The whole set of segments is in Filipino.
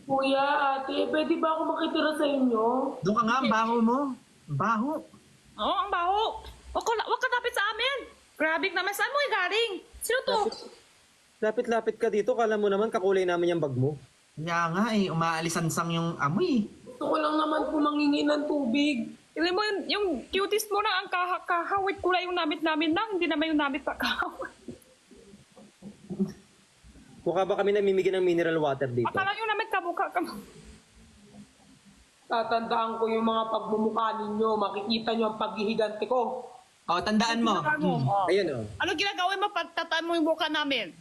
Kuya, ate, pwede ba ako makitira sa inyo? Doon ka nga, ang baho mo. Ang baho. Oo, ang baho. Wag ka dapit sa amin. Grabe naman, saan mo galing? Sino to? Lapit-lapit ka dito, kala mo naman kakulay namin yung bag mo. Kaya nga eh, umaalisansang yung amoy. Gusto ko lang naman po mangingi ng tubig. Alam mo, yung cutest mo na ang kahawit kulay yung namit namin lang. Hindi naman yung namit pa kahawit. Mukha ba kami namimigay ng mineral water dito? Akala yung namit kamukha ka. Tatandaan ko yung mga pagmumukha ninyo. Makikita nyo ang paghihigante ko. O, tandaan mo. Ayun oh. Ano ginagawin mo pag tataan mo yung mukha namin?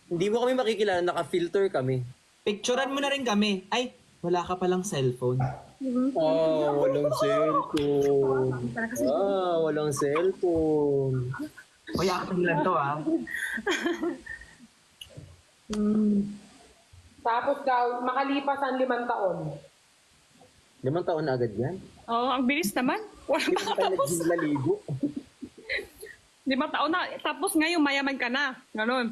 Hindi mo kami makikilala, naka-filter kami. Picturean mo na rin kami. Ay, wala ka palang cellphone. Oh, walang cellphone. Walang cellphone. Kaya ako lang to ah. Tapos daw, makalipas ang 5 taon. 5 taon na agad yan. Oo, ang bilis naman. Wala Hindi pa na tayo tapos. naghinaligo. 5 taon na. Tapos ngayon, mayaman ka na. Ganon.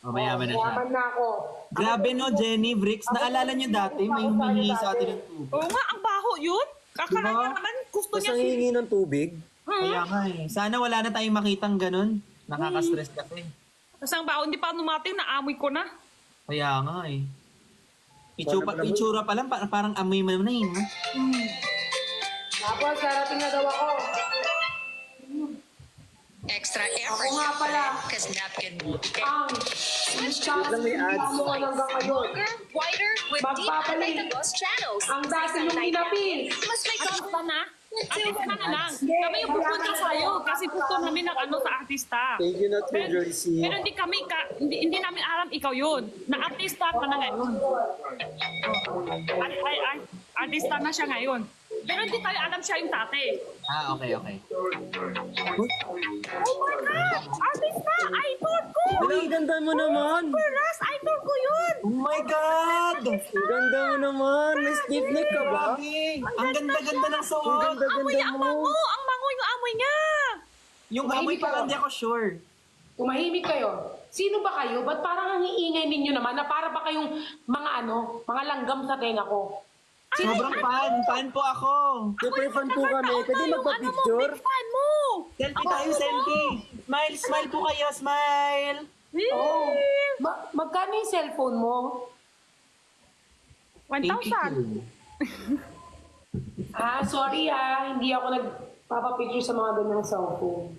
O, mayaman na siya. Mayaman na ako. Grabe no, Jenny, Bricks. Naalala niyo dati, may humingi sa atin ng tubig. Oo nga, ang baho yun. Kakala Diba? niya naman, gusto Tapos niya ang hihingi ng tubig. Kaya nga eh. Sana wala na tayong makitang ganun. Nakaka-stress kasi. Tapos ang baho, hindi pa numating, naamoy ko na. Kaya nga eh. Itsura pa lang, parang amoy mo na yun. Tapos, darating na daw ako. Extra Ako effort nga pala. because napkin Ang Lang may ads. mo hanggang ngayon. whiter with deep Magpapalit. anti-ghost channels. Ang dati yung inapis. Mas may kanta na. Artista na lang. Kami yung pupunta sa'yo kasi gusto namin ng ano sa artista. Thank you, Not True Jersey. Pero hindi namin alam ikaw yun. Na artista ka na ngayon. Artista na siya ngayon. Pero hindi tayo alam siya yung tate. Ah, okay. Oh my God! Artista! Idol ko! Ang ganda mo naman! Peras! Idol ko yun! Oh my God! Ang ganda mo naman! May stiff neck ka ba? Grabe! Ang ganda-ganda ng Ang suot! ganda-ganda Amoy niya, ang mo! mango! Ang mango yung amoy niya! Yung amoy pa hindi ako sure. Tumahimik kayo. Sino ba kayo? Ba't parang ang iingay ninyo naman na para ba kayong mga langgam sa tenga ko? Sobrang fan po ako. Super fan po kami. Pwede magpa-picture? Big fan mo! Selfie tayo, selfie. Smile po kayo, smile. Oh, magkano yung cellphone mo? Thank 1,000. you. Sorry hindi ako nagpapapicture sa mga ganyang cellphone.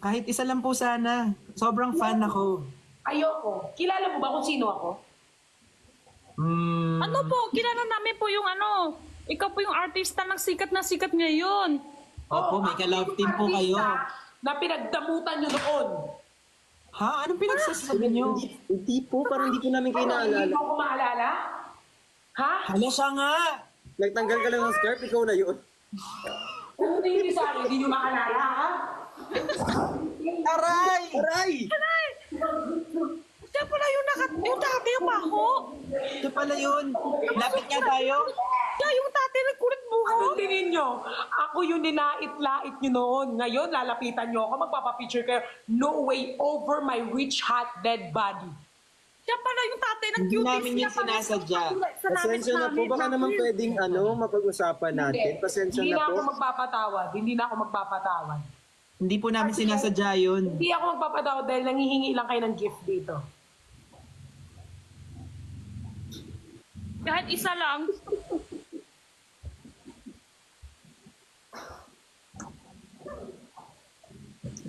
Kahit isa lang po sana. Sobrang fan ako. Ayoko. Kilala mo ba kung sino ako? Ano po, kilala namin po yung ikaw po yung artista ng sikat na sikat ngayon. Opo, may ka-love team po kayo. Na pinagdamutan nyo noon. Ha? Anong pinagsasabi niyo? Hindi po, parang hindi po namin kayo naalala. Hindi mo ako maalala? Ha? Hala siya nga! Nagtanggal ka lang ng scarf, ikaw na yun. Kung hindi sa akin, hindi nyo maalala, ha? Aray! Aray! Siya pala yung tate yung baho. Ito pala yun. Lapit nga tayo. Siya yung tate ng kulit buho. Anong tingin nyo? Ako yung ninait-lait nyo noon. Ngayon, lalapitan nyo ako, magpapapicture kayo. No way over my rich, hot, dead body. Siya pala yung tate ng Hindi cuties. namin yung sinasadya. Pasensya na po, baka naman pwedeng mapag-usapan natin. Pasensya Hindi na na po. ako magpapatawad. Hindi na ako magpapatawad. Hindi po namin sinasadya yun. Hindi ako magpapatawad dahil nangihingi lang kayo ng gift dito. Kahit isa lang.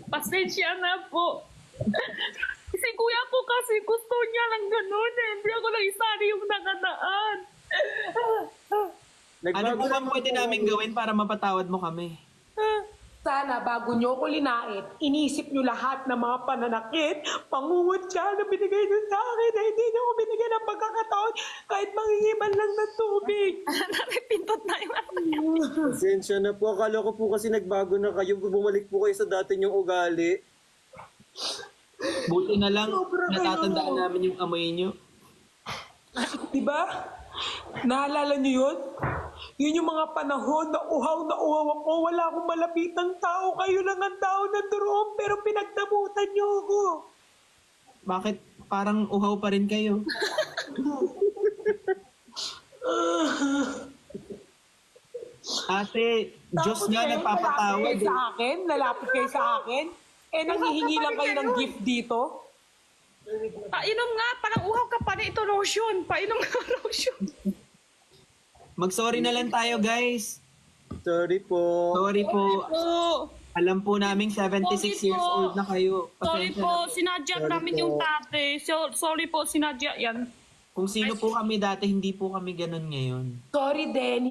Pasensya na po. Si kuya ko kasi gusto niya lang ganun eh. Hindi ako lang isali yung nakadaan. Ano po ang pwede namin gawin para mapatawad mo kami? Sana bago nyo ko linait, inisip nyo lahat ng mga pananakit, pangungutya na binigay nyo sa akin na hindi nyo ko binigyan ng pagkakataon kahit mangingiman lang ng tubig. Pintot na yung Pasensya na po. Akala ko po kasi nagbago na kayo. Bumalik po kayo sa dati niyong ugali. Buti na lang, Sobrang natatandaan ano. namin yung amoy nyo. Diba? Naalala nyo yun? Yun yung mga panahon na uhaw ako. Wala akong malapitang tao. Kayo lang ang tao na doon, pero pinagdamutan nyo ako. Bakit parang uhaw pa rin kayo? Ate, Diyos Tapos nga kayo, nagpapatawad. lalapit kayo sa akin. Eh, nanghihingi lang kayo ng gift dito. Painom nga, parang uhaw ka pa na ito lotion. Painom nga lotion. Mag-sorry na lang tayo, guys. Sorry po. Sorry po. Oo. Alam po naming 76 Sorry years po. old na kayo. Sorry Pasensya po, na. sinadya Sorry namin po. yung tate. Sorry po, sinadya yan. Kung sino po kami dati, hindi po kami ganun ngayon. Sorry, Denny.